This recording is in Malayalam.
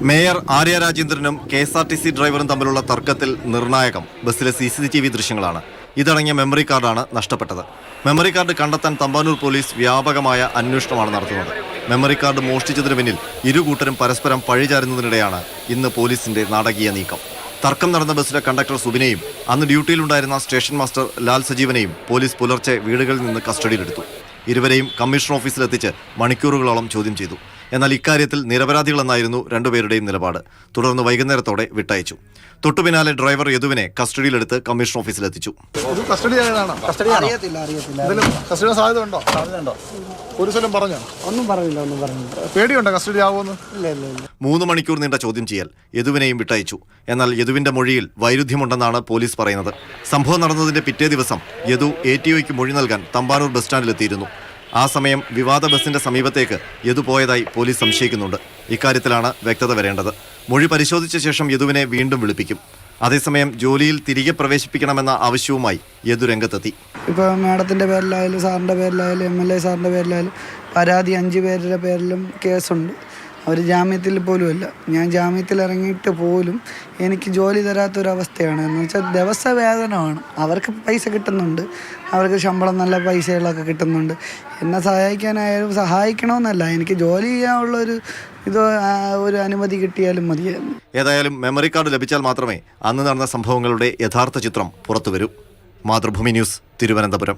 മേയർ ആര്യ രാജേന്ദ്രനും KSRTC ഡ്രൈവറും തമ്മിലുള്ള തർക്കത്തിൽ നിർണായകം ബസ്സിലെ CCTV ദൃശ്യങ്ങളാണ്. ഇതടങ്ങിയ മെമ്മറി കാർഡാണ് നഷ്ടപ്പെട്ടത്. മെമ്മറി കാർഡ് കണ്ടെത്താൻ തമ്പാനൂർ പോലീസ് വ്യാപകമായ അന്വേഷണമാണ് നടത്തുന്നത്. മെമ്മറി കാർഡ് മോഷ്ടിച്ചതിന് പിന്നിൽ ഇരുകൂട്ടരും പരസ്പരം പഴിചാരുന്നതിനിടെയാണ് ഇന്ന് പോലീസിന്റെ നാടകീയ നീക്കം. തർക്കം നടന്ന ബസ്സിലെ കണ്ടക്ടർ സുബിനെയും അന്ന് ഡ്യൂട്ടിയിലുണ്ടായിരുന്ന സ്റ്റേഷൻ മാസ്റ്റർ ലാൽ സജീവനെയും പോലീസ് പുലർച്ചെ വീടുകളിൽ നിന്ന് കസ്റ്റഡിയിലെടുത്തു. ഇരുവരെയും കമ്മീഷൻ ഓഫീസിലെത്തിച്ച് മണിക്കൂറുകളോളം ചോദ്യം ചെയ്തു. എന്നാൽ ഇക്കാര്യത്തിൽ നിരപരാധികളെന്നായിരുന്നു രണ്ടുപേരുടെയും നിലപാട്. തുടർന്ന് വൈകുന്നേരത്തോടെ വിട്ടയച്ചു. തൊട്ടുപിന്നാലെ ഡ്രൈവർ യദുവിനെ കസ്റ്റഡിയിലെടുത്ത് കമ്മീഷൻ ഓഫീസിലെത്തിച്ചു. ഒന്നും പറഞ്ഞില്ല. പേടിയുണ്ടോ കസ്റ്റഡി ആവുമെന്ന്? 3 മണിക്കൂർ നീണ്ട ചോദ്യം ചെയ്യൽ. യദുവിനെയും വിട്ടയച്ചു. എന്നാൽ യദുവിന്റെ മൊഴിയിൽ വൈരുദ്ധ്യമുണ്ടെന്നാണ് പോലീസ് പറയുന്നത്. സംഭവം നടന്നതിന്റെ പിറ്റേ ദിവസം യദു ATOയ്ക്ക് മൊഴി നൽകാൻ തമ്പാനൂർ ബസ് സ്റ്റാൻഡിലെത്തിയിരുന്നു. ആ സമയം വിവാദ ബസിന്റെ സമീപത്തേക്ക് യദു പോയതായി പോലീസ് സംശയിക്കുന്നുണ്ട്. ഇക്കാര്യത്തിലാണ് വ്യക്തത വരേണ്ടത്. മൊഴി പരിശോധിച്ച ശേഷം യദുവിനെ വീണ്ടും വിളിപ്പിക്കും. അതേസമയം ജോലിയിൽ തിരികെ പ്രവേശിപ്പിക്കണമെന്ന ആവശ്യവുമായി യദു രംഗത്തെത്തി. ഇപ്പോൾ മാഡത്തിൻ്റെ പേരിലായാലും സാറിൻ്റെ പേരിലായാലും MLA സാറിൻ്റെ പേരിലായാലും പരാതി 5 പേരുടെ പേരിലും കേസുണ്ട്. അവർ ജാമ്യത്തിൽ പോലുമല്ല. ഞാൻ ജാമ്യത്തിൽ ഇറങ്ങിയിട്ട് പോലും എനിക്ക് ജോലി തരാത്തൊരവസ്ഥയാണ്. എന്ന് വെച്ചാൽ ദിവസവേതനമാണ്. അവർക്ക് പൈസ കിട്ടുന്നുണ്ട്, അവർക്ക് ശമ്പളം നല്ല പൈസകളൊക്കെ കിട്ടുന്നുണ്ട്. എന്നെ സഹായിക്കാനായാലും സഹായിക്കണമെന്നല്ല, എനിക്ക് ജോലി ചെയ്യാനുള്ളൊരു ഒരു അനുമതി കിട്ടിയാലും മതിയായിരുന്നു. ഏതായാലും മെമ്മറി കാർഡ് ലഭിച്ചാൽ മാത്രമേ അന്ന് നടന്ന സംഭവങ്ങളുടെ യഥാർത്ഥ ചിത്രം പുറത്തുവരൂ. മാതൃഭൂമി ന്യൂസ്, തിരുവനന്തപുരം.